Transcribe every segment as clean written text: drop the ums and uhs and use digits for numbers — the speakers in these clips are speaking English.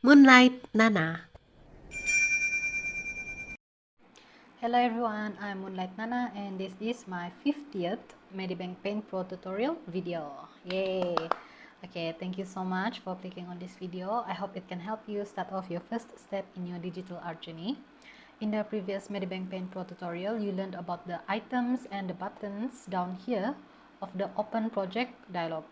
Moonlight Nana. Hello everyone, I'm Moonlight Nana and this is my 50th Medibang Paint Pro tutorial video. Yay! Okay, thank you so much for clicking on this video. I hope it can help you start off your first step in your digital art journey. In the previous Medibang Paint Pro tutorial, you learned about the items and the buttons down here of the Open Project Dialog,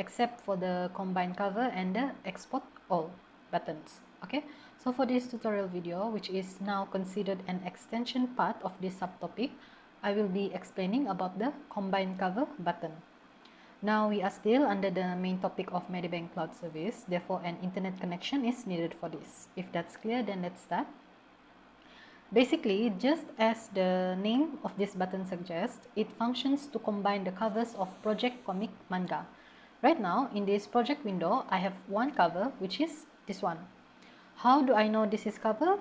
except for the combine cover and the export all buttons. Okay, so for this tutorial video, which is now considered an extension part of this subtopic, I will be explaining about the combine cover button. Now we are still under the main topic of Medibang Cloud Service, therefore an internet connection is needed for this. If that's clear, then let's start. Basically, just as the name of this button suggests, it functions to combine the covers of project comic manga. Right now, in this project window, I have one cover, which is this one. How do I know this is cover?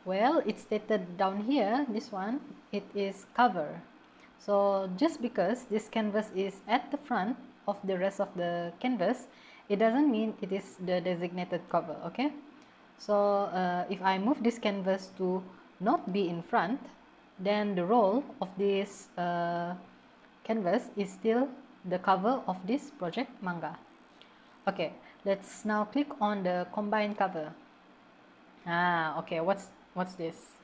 Well, it's stated down here, this one, it is cover. So just because this canvas is at the front of the rest of the canvas, it doesn't mean it is the designated cover, okay? So if I move this canvas to not be in front, then the role of this canvas is still the cover of this project manga. Okay, let's now click on the combine cover. Okay, what's this?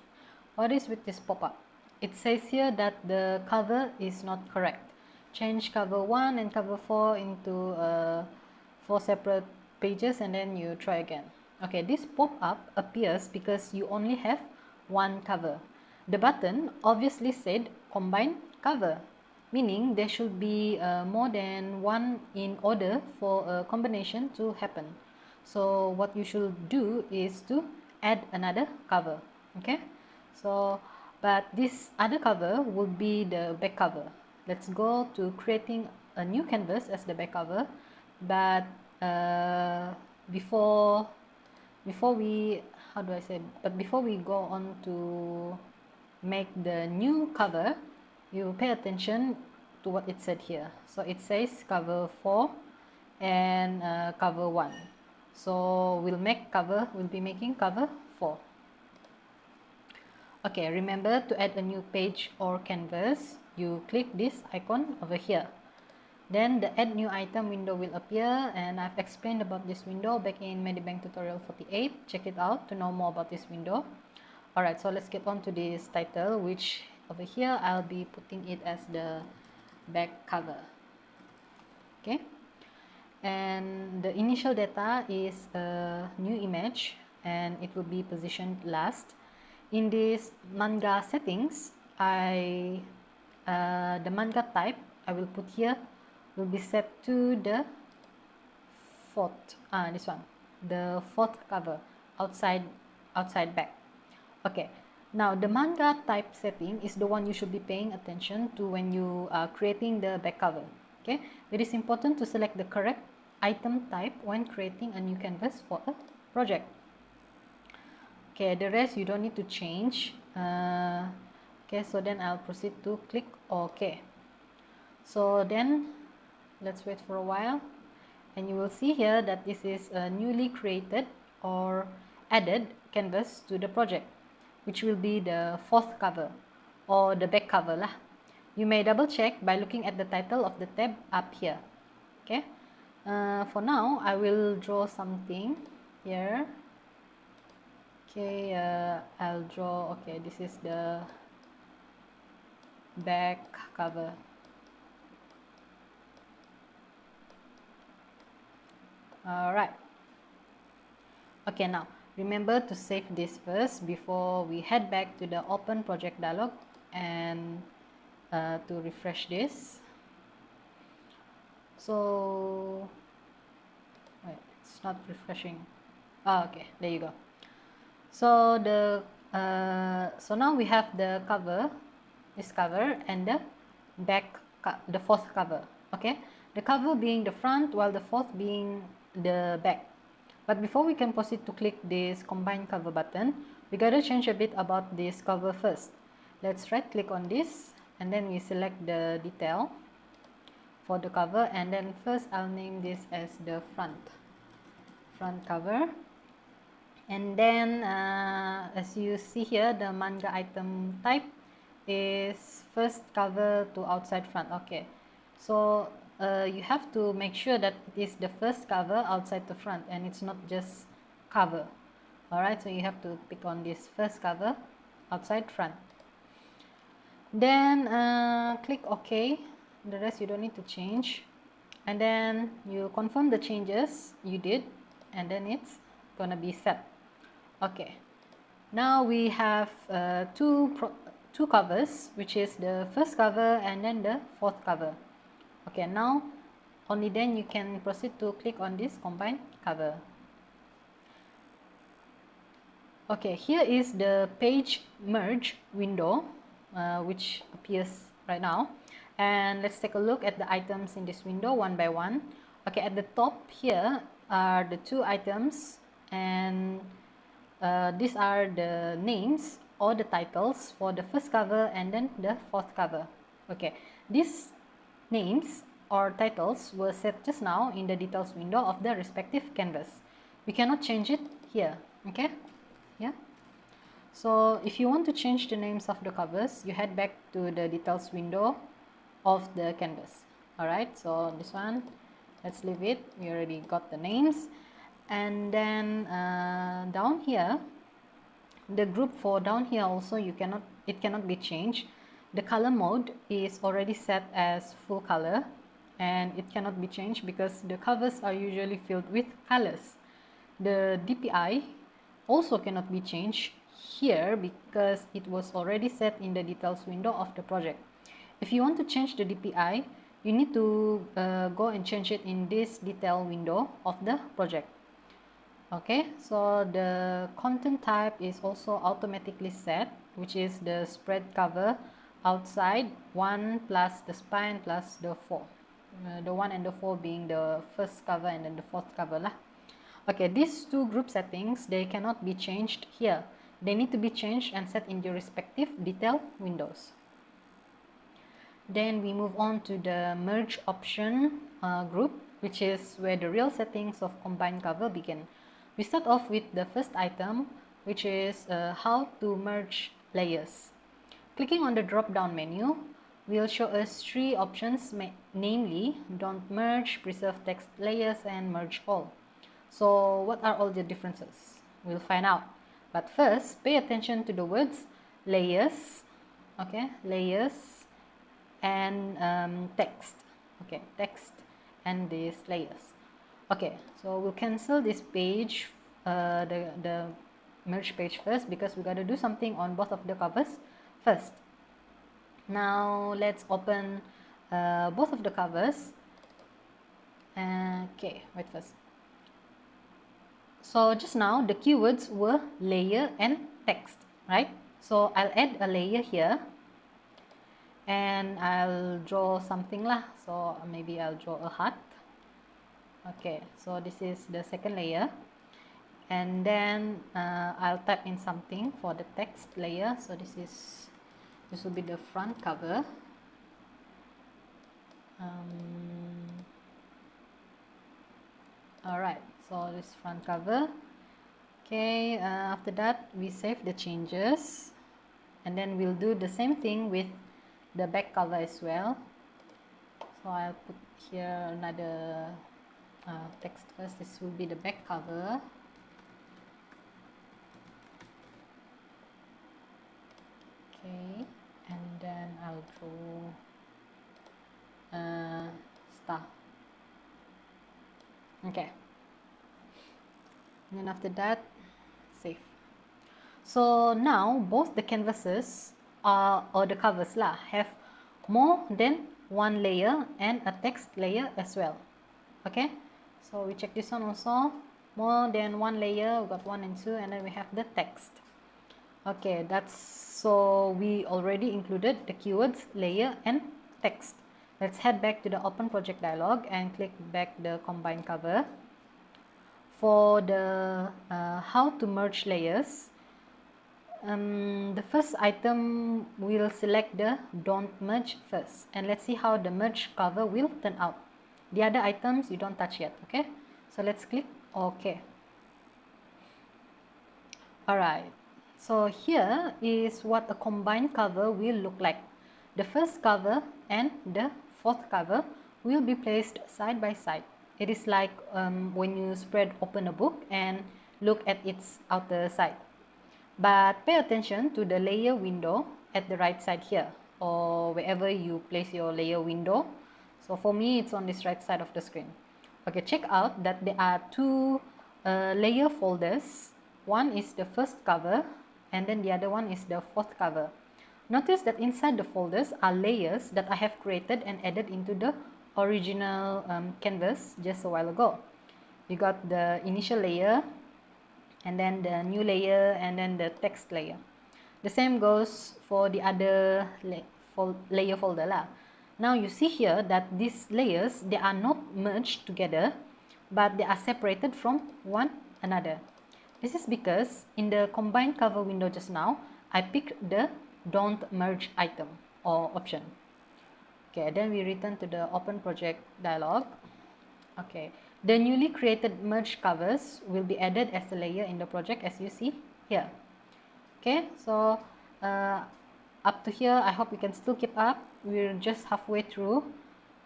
What is with this pop-up? It says here that the cover is not correct. Change cover 1 and cover 4 into 4 separate pages and then you try again. Okay, this pop-up appears because you only have one cover. The button obviously said combine cover, meaning there should be more than one in order for a combination to happen. So what you should do is to add another cover. Okay, so but this other cover will be the back cover. Let's go to creating a new canvas as the back cover, but before we before we go on to make the new cover, you pay attention to what it said here. So it says cover 4 and cover 1. So we'll be making cover 4. Okay, remember to add a new page or canvas, you click this icon over here. Then the add new item window will appear, and I've explained about this window back in Medibang tutorial 48. Check it out to know more about this window. Alright, so let's get on to this title, which over here I'll be putting it as the back cover. Okay, and the initial data is a new image and it will be positioned last. In this manga settings, the manga type I will put here will be set to the fourth, this one, the fourth cover, outside back. Okay, now the manga type setting is the one you should be paying attention to when you are creating the back cover. Okay, it is important to select the correct item type when creating a new canvas for a project. Okay, the rest you don't need to change. Okay, so then I'll proceed to click OK. So then let's wait for a while, and you will see here that this is a newly created or added canvas to the project, which will be the fourth cover or the back cover lah. You may double check by looking at the title of the tab up here. Okay, for now I will draw something here. Okay, I'll draw, okay, this is the back cover. Alright. Okay, now remember to save this first before we head back to the Open Project Dialog and to refresh this. So, wait, it's not refreshing. Okay, there you go. So so now we have the cover, this cover, and the back, the fourth cover. Okay, the cover being the front while the fourth being the back. But before we can proceed to click this combine cover button, we gotta change a bit about this cover first. Let's right click on this and then we select the detail for the cover, and then first I'll name this as the front cover. And then as you see here, the manga item type is first cover to outside front. Okay, so you have to make sure that it is the first cover outside the front and it's not just cover. Alright, so you have to pick on this first cover outside front. Then click OK. The rest you don't need to change, and then you confirm the changes you did, and then it's gonna be set. Okay, now we have two covers, which is the first cover and then the fourth cover. Okay, now only then you can proceed to click on this combine cover. Okay, here is the page merge window which appears right now, and let's take a look at the items in this window one by one. Okay, at the top here are the two items, and these are the names or the titles for the first cover and then the fourth cover. Okay, these names or titles were set just now in the details window of the respective canvas. We cannot change it here. Okay, yeah. So if you want to change the names of the covers, you head back to the details window of the canvas. Alright, so this one, let's leave it. We already got the names. And then down here, the group for down here also it cannot be changed. The color mode is already set as full color, and it cannot be changed because the covers are usually filled with colors. The DPI also cannot be changed here because it was already set in the details window of the project. If you want to change the DPI, you need to go and change it in this detail window of the project. Okay, so the content type is also automatically set, which is the spread cover outside 1 plus the spine plus the 4. The 1 and the 4 being the first cover and then the fourth cover lah. Okay, these two group settings, they cannot be changed here. They need to be changed and set in your respective detail windows. Then we move on to the merge option group, which is where the real settings of combined cover begin. We start off with the first item, which is how to merge layers. Clicking on the drop-down menu will show us three options, namely don't merge, preserve text layers, and merge all. So what are all the differences? We'll find out. But first, pay attention to the words layers, okay, layers, and text. Okay, text and these layers. Okay, so we'll cancel this page, the merge page first, because we got to do something on both of the covers first. Now let's open both of the covers. Okay, wait first. So just now the keywords were layer and text, right? So I'll add a layer here and I'll draw something lah. So maybe I'll draw a heart. Okay, so this is the second layer, and then I'll type in something for the text layer. So this will be the front cover. Alright, so this front cover. Okay, after that we save the changes, and then we'll do the same thing with the back cover as well. So I'll put here another text first. This will be the back cover. Okay, and then I'll draw star. Okay, and then after that, save. So now both the canvases or the covers lah have more than one layer and a text layer as well. Okay, so we check this one also, more than one layer. We got 1 and 2, and then we have the text. Okay, that's so we already included the keywords layer and text. Let's head back to the Open Project Dialog and click back the combine cover. For the how to merge layers, the first item we'll select the don't merge first, and let's see how the merge cover will turn out. The other items you don't touch yet. Okay, so let's click OK. Alright, so here is what a combined cover will look like. The first cover and the fourth cover will be placed side by side. It is like when you spread open a book and look at its outer side. But pay attention to the layer window at the right side here, or wherever you place your layer window. So for me, it's on this right side of the screen. Okay, check out that there are two layer folders. One is the first cover, and then the other one is the fourth cover. Notice that inside the folders are layers that I have created and added into the original canvas just a while ago. You got the initial layer, and then the new layer, and then the text layer. The same goes for the other layer folder lah. Now you see here that these layers, they are not merged together, but they are separated from one another. This is because in the combined cover window just now, I picked the don't merge item or option. Okay, then we return to the Open Project Dialog. Okay, the newly created merge covers will be added as a layer in the project, as you see here. Okay, so up to here, I hope you can still keep up. We're just halfway through.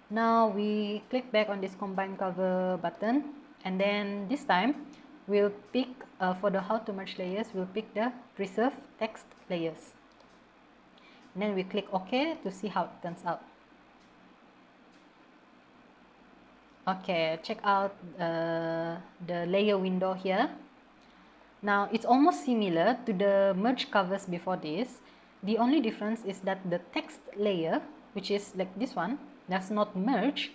Now we click back on this combine cover button, and then this time we'll pick for the how to merge layers, we'll pick the preserve text layers, and then we click OK to see how it turns out. Okay, check out the layer window here. Now it's almost similar to the merge covers before this. The only difference is that the text layer, which is like this one, does not merge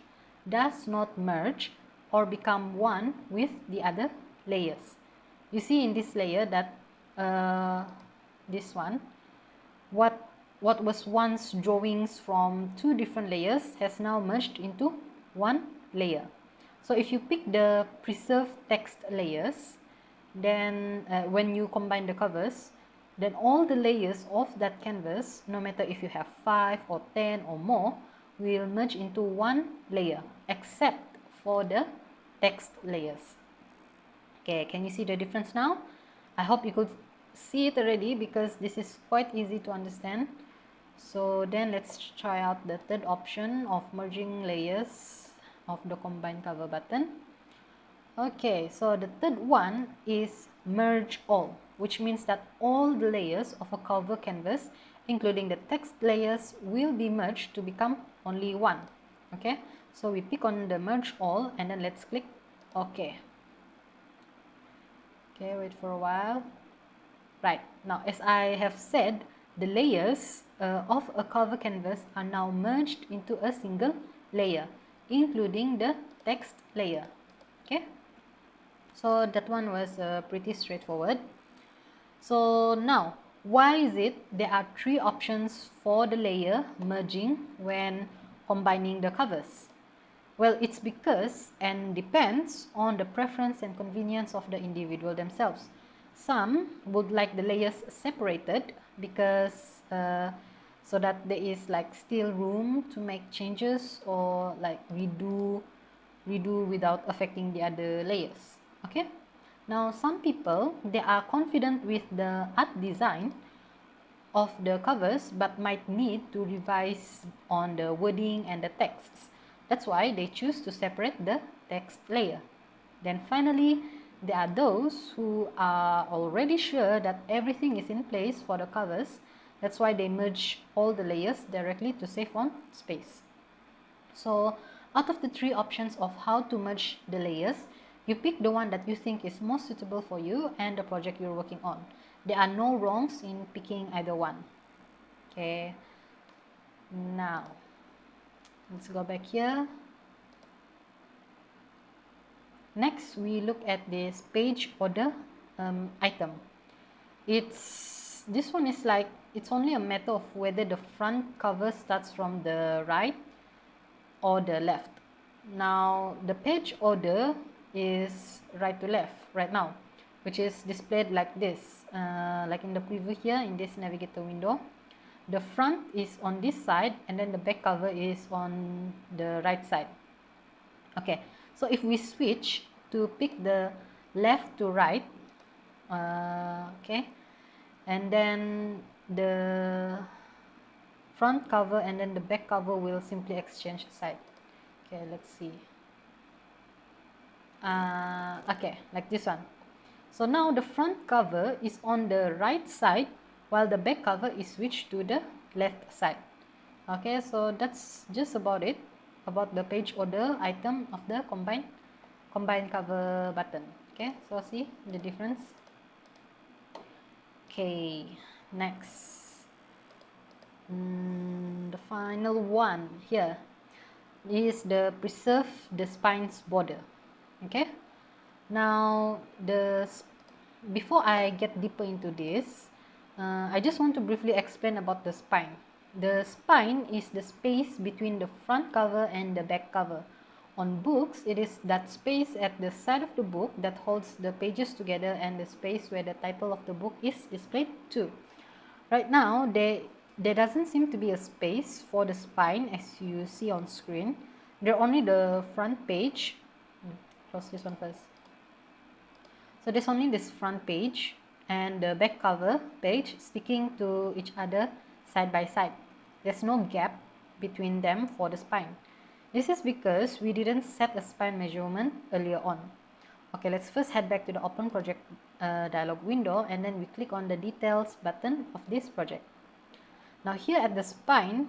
or become one with the other layers. You see in this layer that this one, what was once drawings from two different layers has now merged into one layer. So if you pick the preserve text layers, then when you combine the covers, then all the layers of that canvas, no matter if you have 5 or 10 or more, will merge into one layer, except for the text layers. Okay, can you see the difference now? I hope you could see it already, because this is quite easy to understand. So then let's try out the third option of merging layers of the combine cover button. Okay, so the third one is merge all, which means that all the layers of a cover canvas, including the text layers, will be merged to become only one. Okay, so we pick on the merge all, and then let's click OK. Okay, wait for a while. Right, now as I have said, the layers of a cover canvas are now merged into a single layer, including the text layer. Okay, so that one was pretty straightforward. So now, why is it there are 3 options for the layer merging when combining the covers? Well, it's because and depends on the preference and convenience of the individual themselves. Some would like the layers separated because so that there is like still room to make changes, or like redo without affecting the other layers. Okay, now some people, they are confident with the art design of the covers but might need to revise on the wording and the texts. That's why they choose to separate the text layer. Then finally, there are those who are already sure that everything is in place for the covers. That's why they merge all the layers directly to save on space. So out of the 3 options of how to merge the layers, you pick the one that you think is most suitable for you and the project you're working on. There are no wrongs in picking either one. Okay, now let's go back here. Next, we look at this page order item. This one is like, it's only a matter of whether the front cover starts from the right or the left. Now the page order is right to left right now, which is displayed like this, like in the preview here in this navigator window. The front is on this side, and then the back cover is on the right side. Okay, so if we switch to pick the left to right, Okay, and then the front cover and then the back cover will simply exchange side. Okay, let's see. Okay, like this one. So now the front cover is on the right side while the back cover is switched to the left side. Okay, so that's just about it about the page order item of the combined cover button. Okay, so see the difference. Okay, next, the final one here is the preserve the spines border. Okay, now before I get deeper into this, I just want to briefly explain about the spine. The spine is the space between the front cover and the back cover. On books, it is that space at the side of the book that holds the pages together and the space where the title of the book is displayed too. Right now, there doesn't seem to be a space for the spine as you see on screen. There only the front page. Close this one first. So there's only this front page and the back cover page sticking to each other side by side. There's no gap between them for the spine. This is because we didn't set a spine measurement earlier on. Okay, let's first head back to the Open Project Dialog window and then we click on the Details button of this project. Now here at the spine,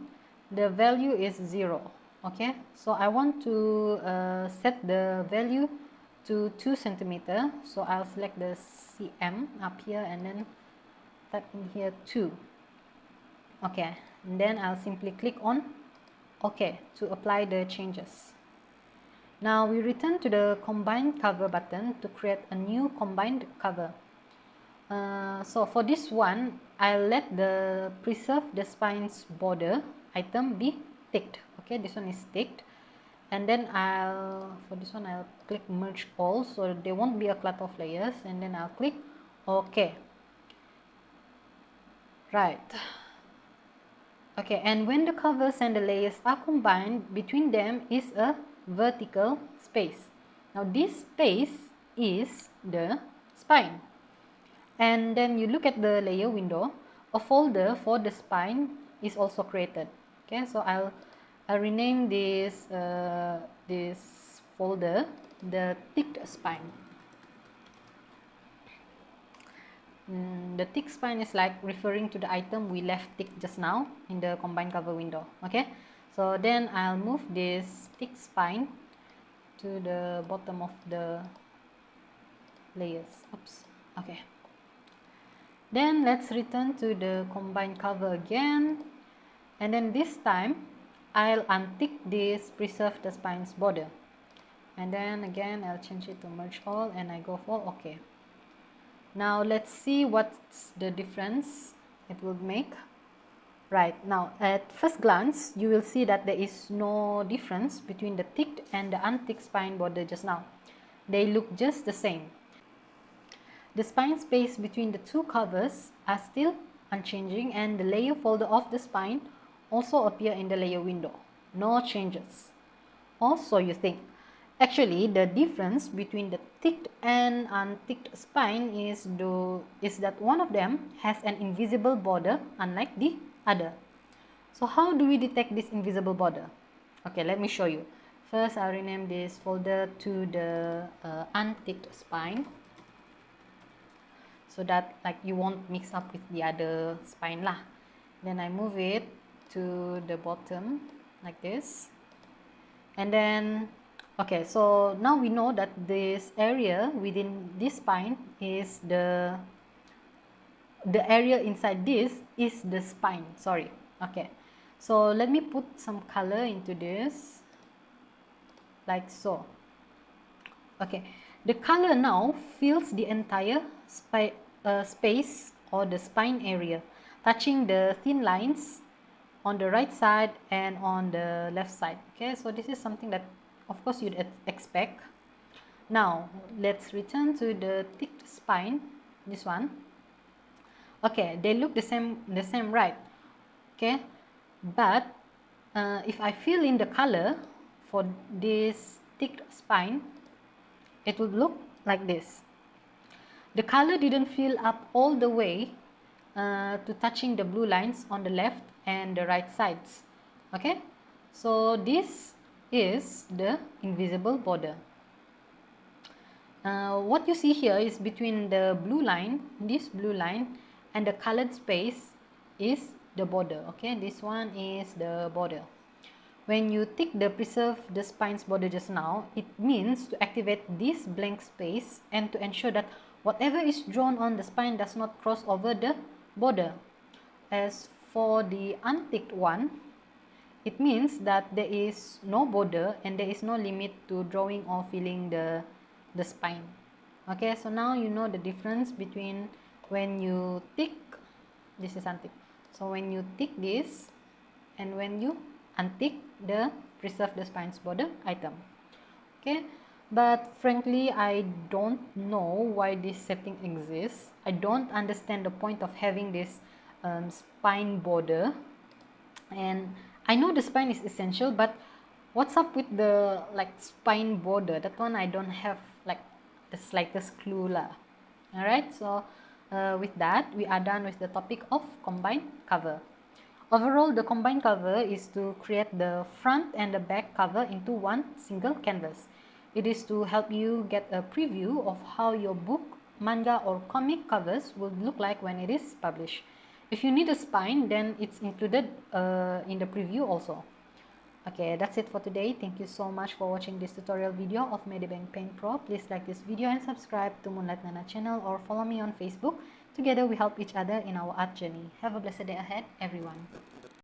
the value is 0. Okay, so I want to set the value to 2 centimeter. So I'll select the cm up here and then type in here 2. Okay, and then I'll simply click on OK to apply the changes. Now we return to the combined cover button to create a new combined cover. So for this one, I'll let the preserve the spines border item be ticked. Okay, this one is ticked, and then for this one I'll click merge all so there won't be a clutter of layers, and then I'll click OK. Right. Okay, and when the covers and the layers are combined, between them is a vertical space. Now this space is the spine. And then you look at the layer window, a folder for the spine is also created. Okay, so I'll rename this folder the ticked spine. The tick spine is like referring to the item we left ticked just now in the combined cover window. Okay, so then I'll move this tick spine to the bottom of the layers. Oops. Okay, then let's return to the combined cover again, and then this time I'll untick this preserve the spines border, and then again I'll change it to merge all and I go for OK. Now let's see what's the difference it will make. Right, now at first glance you will see that there is no difference between the ticked and the unticked spine border just now. They look just the same. The spine space between the two covers are still unchanging, and the layer folder of the spine also appear in the layer window. No changes. Also, you think, actually the difference between the ticked and unticked spine is that one of them has an invisible border unlike the other. So how do we detect this invisible border? Okay, let me show you. First, I'll rename this folder to the unticked spine, so that like you won't mix up with the other spine lah. Then I move it to the bottom like this, and then okay, so now we know that this area within this spine is the area inside this is the spine, sorry. Okay, so let me put some color into this like so. Okay, the color now fills the entire space or the spine area, touching the thin lines on the right side and on the left side. Okay, so this is something that of course you'd expect. Now let's return to the ticked spine, this one. Okay, they look the same, right? Okay, but if I fill in the color for this ticked spine, it will look like this. the color didn't fill up all the way to touching the blue lines on the left and the right sides. Okay, so this is the invisible border. What you see here is between the blue line, this blue line, and the colored space is the border. Okay, this one is the border. When you tick the preserve the spines border just now, it means to activate this blank space and to ensure that whatever is drawn on the spine does not cross over the border. As for the unticked one, it means that there is no border and there is no limit to drawing or filling the spine. Okay, so now you know the difference between when you tick, this is untick, so when you tick this and when you untick the preserve the spines border item. Okay, but frankly I don't know why this setting exists. I don't understand the point of having this spine border, and I know the spine is essential, but what's up with the like spine border? That one I don't have like the slightest clue lah. Alright, so with that we are done with the topic of combined cover. Overall, the combined cover is to create the front and the back cover into one single canvas. It is to help you get a preview of how your book, manga or comic covers will look like when it is published. If you need a spine, then it's included in the preview also. Okay, that's it for today. Thank you so much for watching this tutorial video of Medibang Paint Pro. Please like this video and subscribe to Moonlight Nana channel or follow me on Facebook. Together we help each other in our art journey. Have a blessed day ahead, everyone.